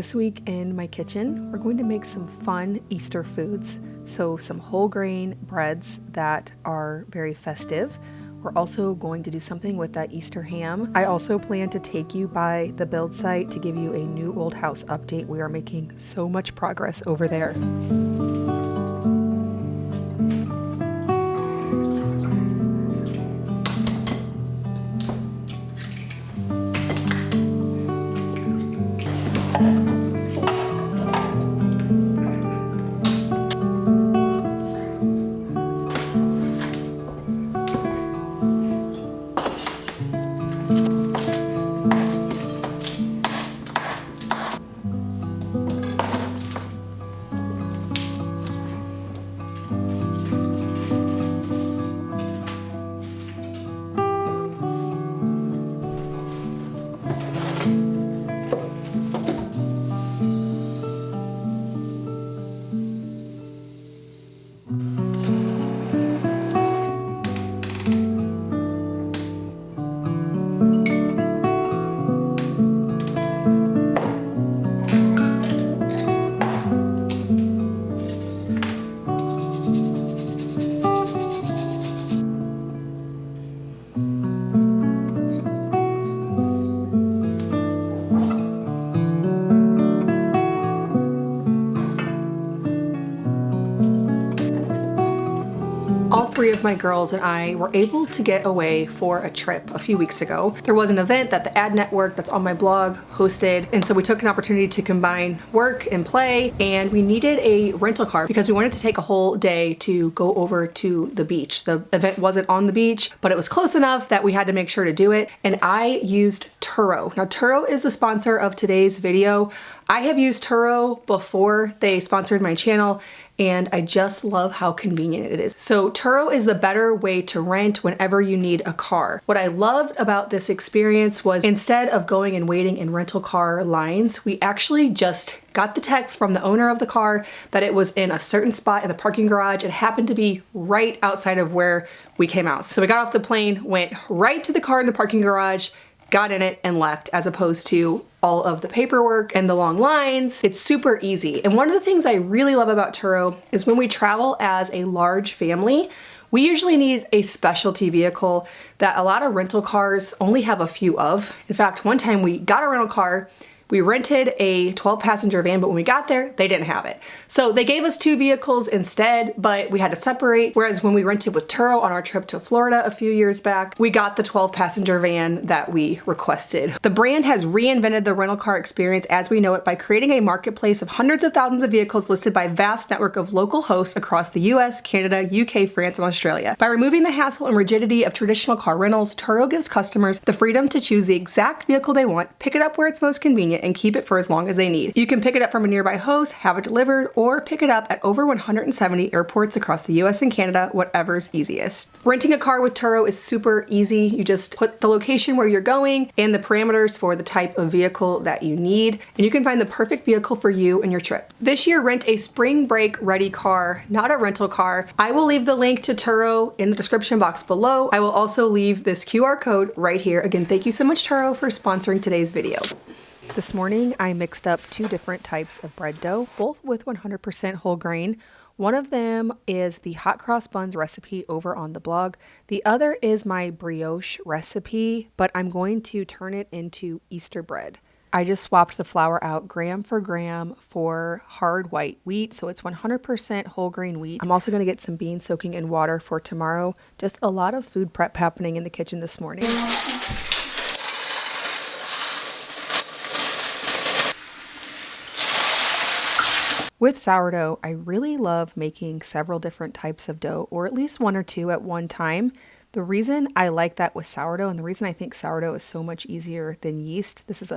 This week in my kitchen, we're going to make some fun Easter foods. So some whole grain breads that are very festive. We're also going to do something with that Easter ham. I also plan to take you by the build site to give you a new old house update. We are making so much progress over there. All three of my girls and I were able to get away for a trip a few weeks ago. There was an event that the ad network that's on my blog hosted, and so we took an opportunity to combine work and play, and we needed a rental car because we wanted to take a whole day to go over to the beach. The event wasn't on the beach, but it was close enough that we had to make sure to do it, and I used Turo. Now Turo is the sponsor of today's video. I have used Turo before they sponsored my channel, and I just love how convenient it is. So Turo is the better way to rent whenever you need a car. What I loved about this experience was instead of going and waiting in rental car lines, we actually just got the text from the owner of the car that it was in a certain spot in the parking garage. It happened to be right outside of where we came out. So we got off the plane, went right to the car in the parking garage, got in it and left, as opposed to all of the paperwork and the long lines. It's super easy. And one of the things I really love about Turo is when we travel as a large family, we usually need a specialty vehicle that a lot of rental cars only have a few of. In fact, one time we got a rental car, we rented a 12-passenger van, but when we got there, they didn't have it. So they gave us 2 vehicles instead, but we had to separate. Whereas when we rented with Turo on our trip to Florida a few years back, we got the 12-passenger van that we requested. The brand has reinvented the rental car experience as we know it by creating a marketplace of hundreds of thousands of vehicles listed by a vast network of local hosts across the US, Canada, UK, France, and Australia. By removing the hassle and rigidity of traditional car rentals, Turo gives customers the freedom to choose the exact vehicle they want, pick it up where it's most convenient, and keep it for as long as they need. You can pick it up from a nearby host, have it delivered, or pick it up at over 170 airports across the US and Canada, whatever's easiest. Renting a car with Turo is super easy. You just put the location where you're going and the parameters for the type of vehicle that you need, and you can find the perfect vehicle for you and your trip. This year, rent a spring break ready car, not a rental car. I will leave the link to Turo in the description box below. I will also leave this QR code right here. Again, thank you so much, Turo, for sponsoring today's video. This morning, I mixed up 2 different types of bread dough, both with 100% whole grain. One of them is the hot cross buns recipe over on the blog. The other is my brioche recipe, but I'm going to turn it into Easter bread. I just swapped the flour out gram for gram for hard white wheat, so it's 100% whole grain wheat. I'm also going to get some beans soaking in water for tomorrow. Just a lot of food prep happening in the kitchen this morning. With sourdough, I really love making several different types of dough, or at least 1 or 2 at one time. The reason I like that with sourdough, and the reason I think sourdough is so much easier than yeast, this is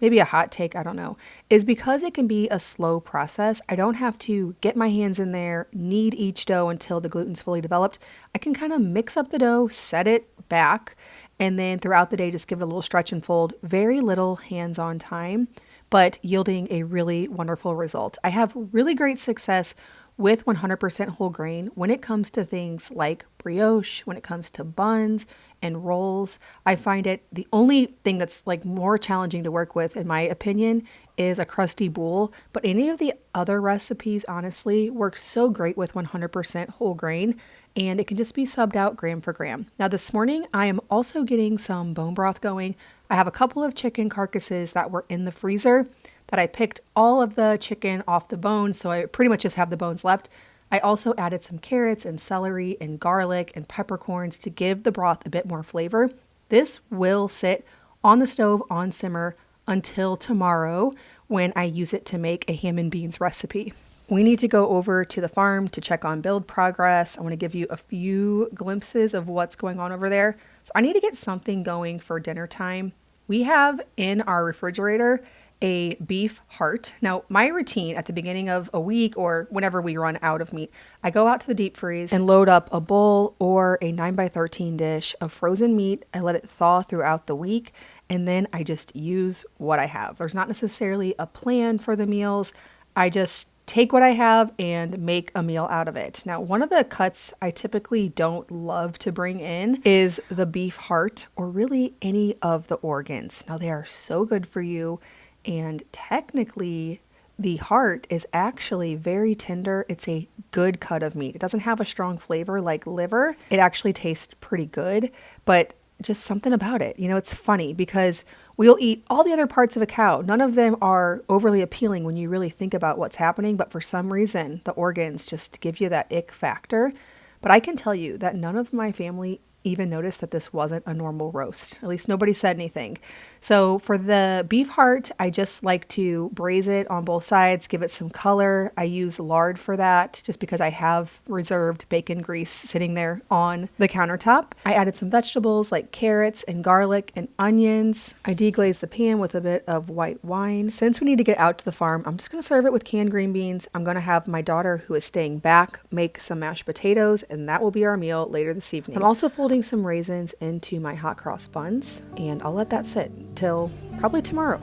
maybe a hot take, I don't know, is because it can be a slow process. I don't have to get my hands in there, knead each dough until the gluten's fully developed. I can kind of mix up the dough, set it back, and then throughout the day just give it a little stretch and fold. Very little hands-on time, but yielding a really wonderful result. I have really great success with 100% whole grain when it comes to things like brioche, when it comes to buns, and rolls. I find it the only thing that's like more challenging to work with, in my opinion, is a crusty boule. But any of the other recipes, honestly, work so great with 100% whole grain, and it can just be subbed out gram for gram. Now this morning, I am also getting some bone broth going. I have a couple of chicken carcasses that were in the freezer that I picked all of the chicken off the bone, so I pretty much just have the bones left. I also added some carrots and celery and garlic and peppercorns to give the broth a bit more flavor. This will sit on the stove on simmer until tomorrow when I use it to make a ham and beans recipe. We need to go over to the farm to check on build progress. I want to give you a few glimpses of what's going on over there. So I need to get something going for dinner time. We have in our refrigerator a beef heart. Now, my routine at the beginning of a week or whenever we run out of meat, I go out to the deep freeze and load up a bowl or a 9x13 dish of frozen meat. I let it thaw throughout the week, and then I just use what I have. There's not necessarily a plan for the meals. I just take what I have and make a meal out of it. Now, one of the cuts I typically don't love to bring in is the beef heart, or really any of the organs. Now, they are so good for you, and technically the heart is actually very tender. It's a good cut of meat. It doesn't have a strong flavor like liver. It actually tastes pretty good, but just something about it. You know, it's funny because we'll eat all the other parts of a cow. None of them are overly appealing when you really think about what's happening, but for some reason, the organs just give you that ick factor. But I can tell you that none of my family even noticed that this wasn't a normal roast. At least nobody said anything. So for the beef heart, I just like to braise it on both sides, give it some color. I use lard for that just because I have reserved bacon grease sitting there on the countertop. I added some vegetables like carrots and garlic and onions. I deglazed the pan with a bit of white wine. Since we need to get out to the farm, I'm just gonna serve it with canned green beans. I'm gonna have my daughter, who is staying back, make some mashed potatoes, and that will be our meal later this evening. I'm also folding some raisins into my hot cross buns, and I'll let that sit till probably tomorrow.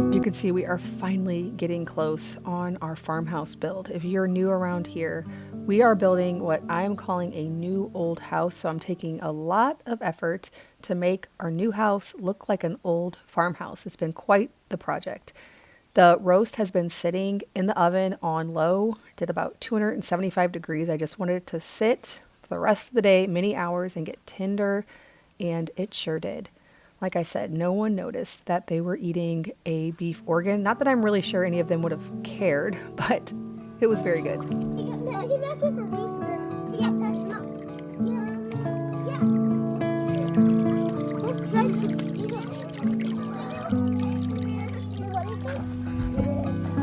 You can see we are finally getting close on our farmhouse build. If you're new around here, we are building what I am calling a new old house. So I'm taking a lot of effort to make our new house look like an old farmhouse. It's been quite the project. The roast has been sitting in the oven on low, did about 275 degrees. I just wanted it to sit for the rest of the day, many hours, and get tender, and it sure did. Like I said, no one noticed that they were eating a beef organ. Not that I'm really sure any of them would have cared, but it was very good.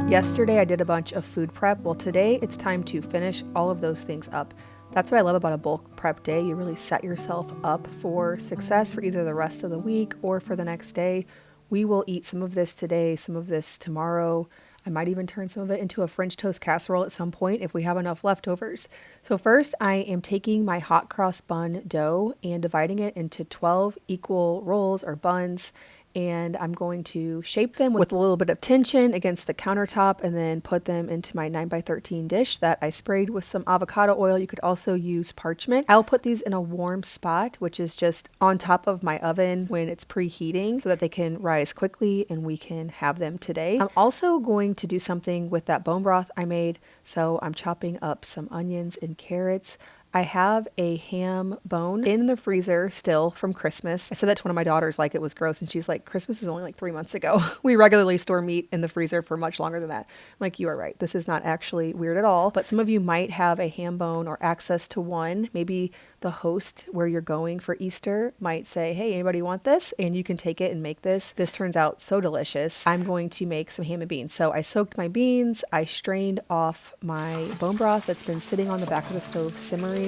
Yesterday I did a bunch of food prep. Well, today it's time to finish all of those things up. That's what I love about a bulk prep day. You really set yourself up for success for either the rest of the week or for the next day. We will eat some of this today, some of this tomorrow. I might even turn some of it into a French toast casserole at some point if we have enough leftovers. So first, I am taking my hot cross bun dough and dividing it into 12 equal rolls or buns, and I'm going to shape them with a little bit of tension against the countertop and then put them into my 9x13 dish that I sprayed with some avocado oil. You could also use parchment. I'll put these in a warm spot, which is just on top of my oven when it's preheating, so that they can rise quickly and we can have them today. I'm also going to do something with that bone broth I made, so I'm chopping up some onions and carrots. I have a ham bone in the freezer still from Christmas. I said that to one of my daughters like it was gross, and she's like, Christmas was only like 3 months ago. We regularly store meat in the freezer for much longer than that. I'm like, you are right. This is not actually weird at all, but some of you might have a ham bone or access to one. Maybe the host where you're going for Easter might say, hey, anybody want this? And you can take it and make this. This turns out so delicious. I'm going to make some ham and beans. So I soaked my beans. I strained off my bone broth that's been sitting on the back of the stove simmering.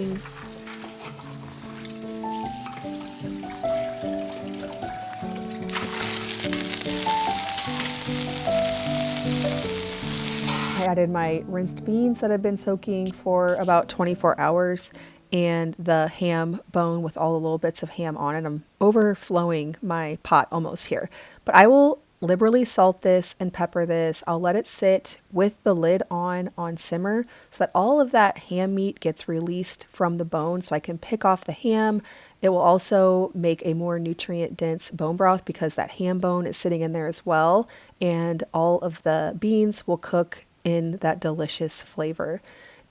added my rinsed beans that have been soaking for about 24 hours and the ham bone with all the little bits of ham on it. I'm overflowing my pot almost here, but I will liberally salt this and pepper this. I'll let it sit with the lid on simmer so that all of that ham meat gets released from the bone so I can pick off the ham. It will also make a more nutrient dense bone broth because that ham bone is sitting in there as well, and all of the beans will cook in that delicious flavor.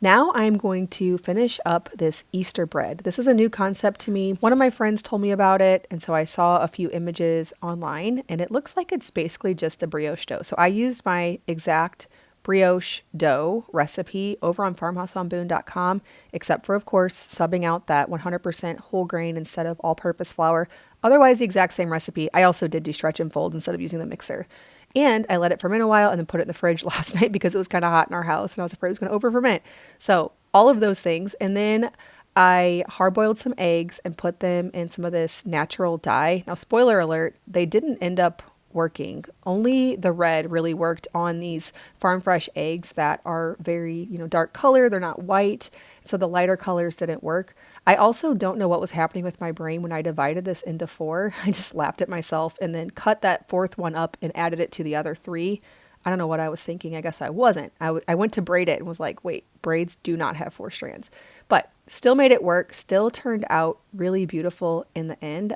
Now I'm going to finish up this Easter bread. This is a new concept to me. One of my friends told me about it, and so I saw a few images online, and it looks like it's basically just a brioche dough. So I used my exact brioche dough recipe over on farmhouseonboone.com, except for, of course, subbing out that 100% whole grain instead of all-purpose flour. Otherwise, the exact same recipe. I also did do stretch and fold instead of using the mixer. And I let it ferment a while and then put it in the fridge last night because it was kind of hot in our house and I was afraid it was going to over ferment. So all of those things. And then I hard-boiled some eggs and put them in some of this natural dye. Now, spoiler alert, they didn't end up working. Only the red really worked on these farm fresh eggs that are very, dark color. They're not white. So the lighter colors didn't work. I also don't know what was happening with my brain when I divided this into 4. I just laughed at myself and then cut that 4th one up and added it to the other 3. I don't know what I was thinking. I guess I wasn't. I went to braid it and was like, wait, braids do not have 4 strands. But still made it work. Still turned out really beautiful in the end.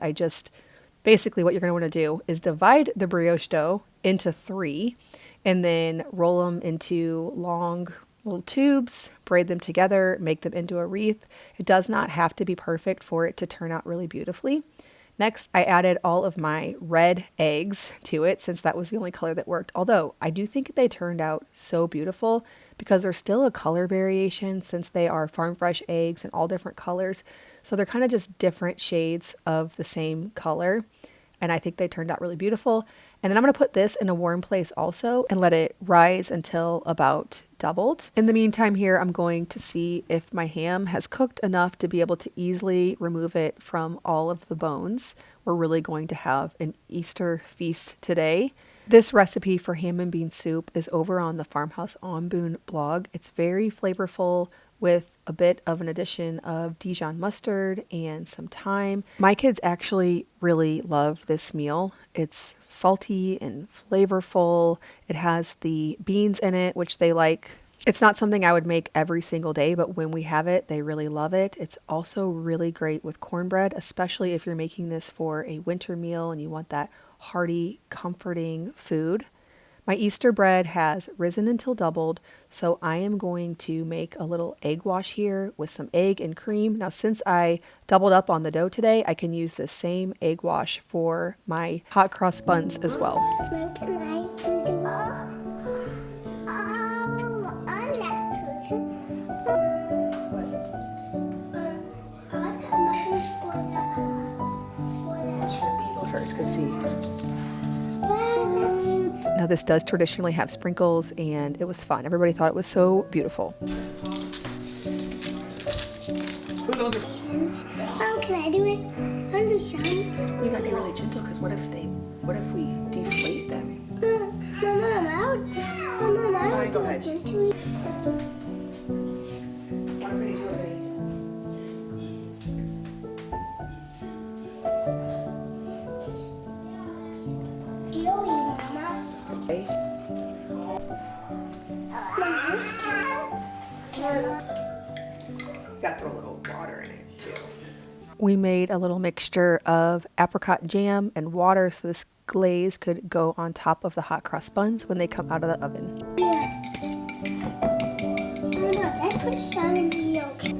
Basically what you're going to want to do is divide the brioche dough into 3 and then roll them into long little tubes, braid them together, make them into a wreath. It does not have to be perfect for it to turn out really beautifully. Next, I added all of my red eggs to it since that was the only color that worked. Although I do think they turned out so beautiful because there's still a color variation since they are farm fresh eggs in all different colors. So they're kind of just different shades of the same color. And I think they turned out really beautiful. And then I'm going to put this in a warm place also and let it rise until about doubled. In the meantime here, I'm going to see if my ham has cooked enough to be able to easily remove it from all of the bones. We're really going to have an Easter feast today. This recipe for ham and bean soup is over on the Farmhouse on Boone blog. It's very flavorful with a bit of an addition of Dijon mustard and some thyme. My kids actually really love this meal. It's salty and flavorful. It has the beans in it, which they like. It's not something I would make every single day, but when we have it, they really love it. It's also really great with cornbread, especially if you're making this for a winter meal and you want that hearty, comforting food. My Easter bread has risen until doubled, so I am going to make a little egg wash here with some egg and cream. Now, since I doubled up on the dough today, I can use the same egg wash for my hot cross buns as well. First, because see. Now this does traditionally have sprinkles and it was fun. Everybody thought it was so beautiful. Oh, can I do it? I want to do some. You gotta be really gentle because what if we deflate them? Mom, I would Go ahead. gently. Okay. Got to throw a little water in it too. We made a little mixture of apricot jam and water so this glaze could go on top of the hot cross buns when they come out of the oven. That put some in the okay.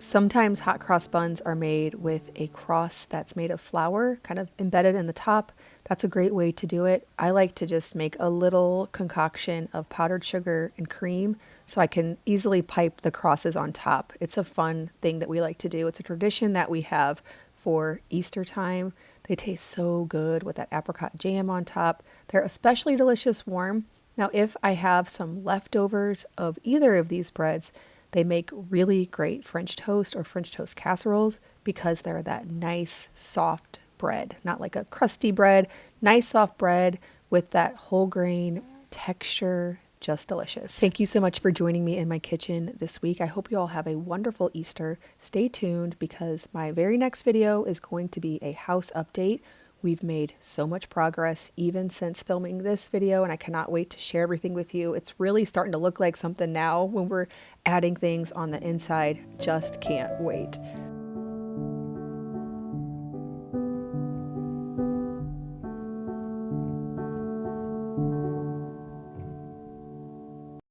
Sometimes hot cross buns are made with a cross that's made of flour, kind of embedded in the top. That's a great way to do it. I like to just make a little concoction of powdered sugar and cream so I can easily pipe the crosses on top. It's a fun thing that we like to do. It's a tradition that we have for Easter time. They taste so good with that apricot jam on top. They're especially delicious warm. Now, if I have some leftovers of either of these breads, they make really great French toast or French toast casseroles because they're that nice, soft bread, not like a crusty bread, nice, soft bread with that whole grain texture. Just delicious. Thank you so much for joining me in my kitchen this week. I hope you all have a wonderful Easter. Stay tuned because my very next video is going to be a house update. We've made so much progress even since filming this video, and I cannot wait to share everything with you. It's really starting to look like something now when we're adding things on the inside. Just can't wait.